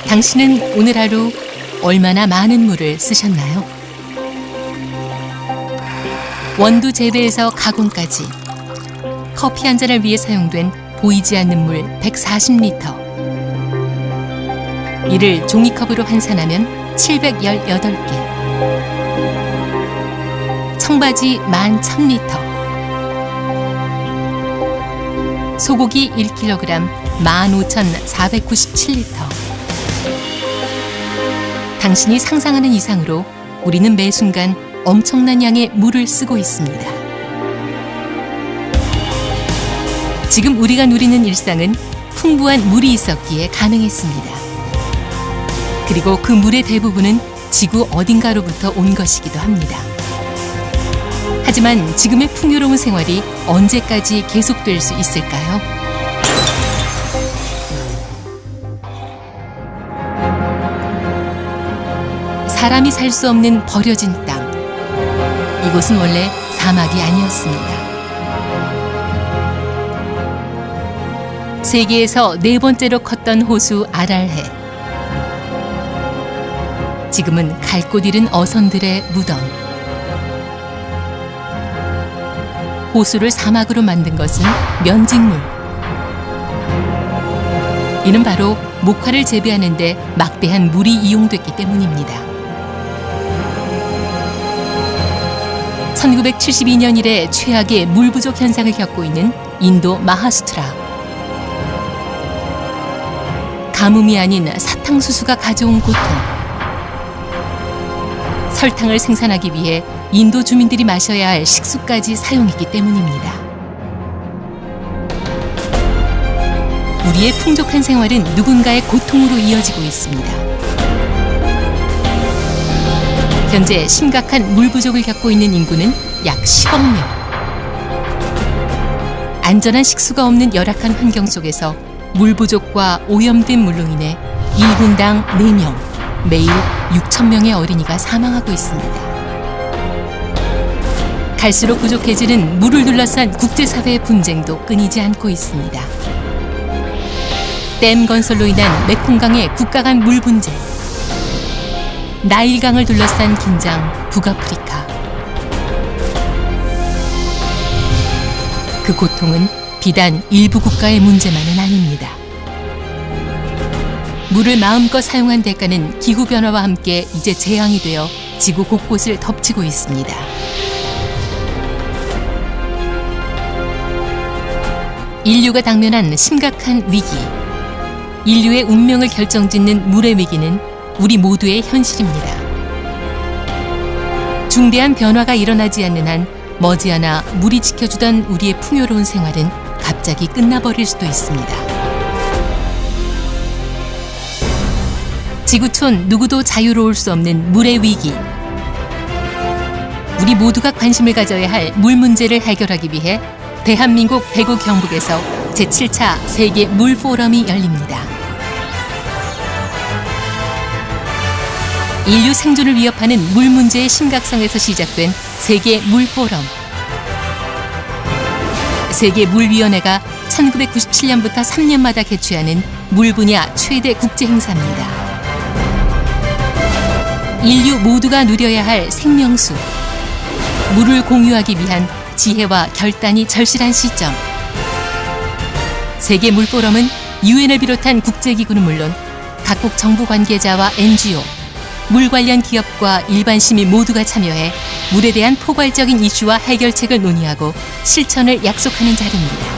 당신은 오늘 하루 얼마나 많은 물을 쓰셨나요? 원두 재배에서 가공까지 커피 한 잔을 위해 사용된 보이지 않는 물 140리터. 이를 종이컵으로 환산하면 718개. 청바지 11,000리터. 소고기 1kg 15,497리터. 당신이 상상하는 이상으로 우리는 매 순간 엄청난 양의 물을 쓰고 있습니다. 지금 우리가 누리는 일상은 풍부한 물이 있었기에 가능했습니다. 그리고 그 물의 대부분은 지구 어딘가로부터 온 것이기도 합니다. 하지만 지금의 풍요로운 생활이 언제까지 계속될 수 있을까요? 사람이 살 수 없는 버려진 땅. 이곳은 원래 사막이 아니었습니다. 세계에서 네 번째로 컸던 호수 아랄해. 지금은 갈 곳 잃은 어선들의 무덤. 호수를 사막으로 만든 것은 면직물. 이는 바로 목화를 재배하는 데 막대한 물이 이용됐기 때문입니다. 1972년 이래 최악의 물 부족 현상을 겪고 있는 인도 마하스트라. 가뭄이 아닌 사탕수수가 가져온 고통. 설탕을 생산하기 위해 인도 주민들이 마셔야 할 식수까지 사용했기 때문입니다. 우리의 풍족한 생활은 누군가의 고통으로 이어지고 있습니다. 현재 심각한 물 부족을 겪고 있는 인구는 약 10억 명. 안전한 식수가 없는 열악한 환경 속에서 물 부족과 오염된 물로 인해 1분당 4명, 매일 6,000명의 어린이가 사망하고 있습니다. 갈수록 부족해지는 물을 둘러싼 국제사회의 분쟁도 끊이지 않고 있습니다. 댐 건설로 인한 메콩강의 국가 간 물 분쟁, 나일강을 둘러싼 긴장 북아프리카. 그 고통은 비단 일부 국가의 문제만은 아닙니다. 물을 마음껏 사용한 대가는 기후변화와 함께 이제 재앙이 되어 지구 곳곳을 덮치고 있습니다. 인류가 당면한 심각한 위기. 인류의 운명을 결정짓는 물의 위기는 우리 모두의 현실입니다. 중대한 변화가 일어나지 않는 한 머지않아 물이 지켜주던 우리의 풍요로운 생활은 갑자기 끝나버릴 수도 있습니다. 지구촌 누구도 자유로울 수 없는 물의 위기. 우리 모두가 관심을 가져야 할 물 문제를 해결하기 위해 대한민국 대구 경북에서 제7차 세계 물 포럼이 열립니다. 인류 생존을 위협하는 물 문제의 심각성에서 시작된 세계 물 포럼. 세계 물위원회가 1997년부터 3년마다 개최하는 물 분야 최대 국제 행사입니다. 인류 모두가 누려야 할 생명수. 물을 공유하기 위한 지혜와 결단이 절실한 시점. 세계 물 포럼은 유엔을 비롯한 국제기구는 물론 각국 정부 관계자와 NGO, 물 관련 기업과 일반 시민 모두가 참여해 물에 대한 포괄적인 이슈와 해결책을 논의하고 실천을 약속하는 자리입니다.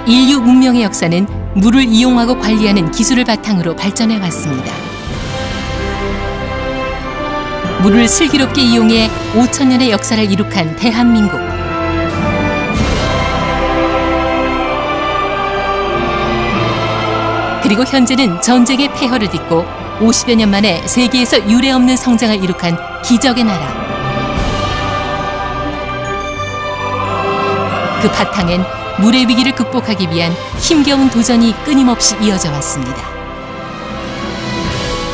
인류 문명의 역사는 물을 이용하고 관리하는 기술을 바탕으로 발전해 왔습니다. 물을 슬기롭게 이용해 5,000년의 역사를 이룩한 대한민국. 그리고 현재는 전쟁의 폐허를 딛고 50여 년 만에 세계에서 유례없는 성장을 이룩한 기적의 나라. 그 바탕엔 물의 위기를 극복하기 위한 힘겨운 도전이 끊임없이 이어져 왔습니다.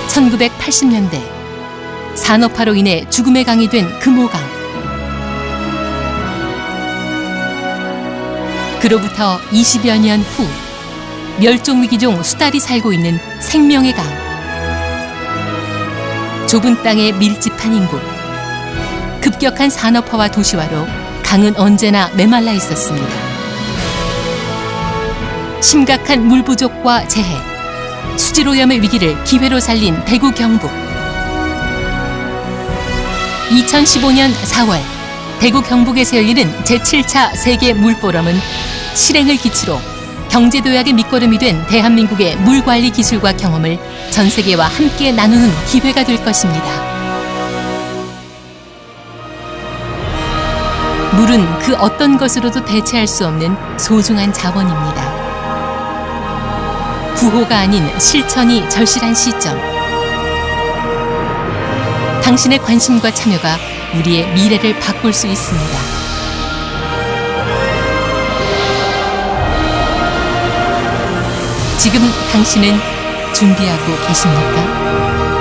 1980년대 산업화로 인해 죽음의 강이 된 금호강. 그로부터 20여 년 후 멸종위기종 수달이 살고 있는 생명의 강. 좁은 땅에 밀집한 인구, 급격한 산업화와 도시화로 강은 언제나 메말라 있었습니다. 심각한 물 부족과 재해, 수질오염의 위기를 기회로 살린 대구 경북. 2015년 4월 대구 경북에서 열리는 제7차 세계 물포럼은 실행을 기치로 경제도약의 밑거름이 된 대한민국의 물관리 기술과 경험을 전 세계와 함께 나누는 기회가 될 것입니다. 물은 그 어떤 것으로도 대체할 수 없는 소중한 자원입니다. 구호가 아닌 실천이 절실한 시점. 당신의 관심과 참여가 우리의 미래를 바꿀 수 있습니다. 지금 당신은 준비하고 계십니까?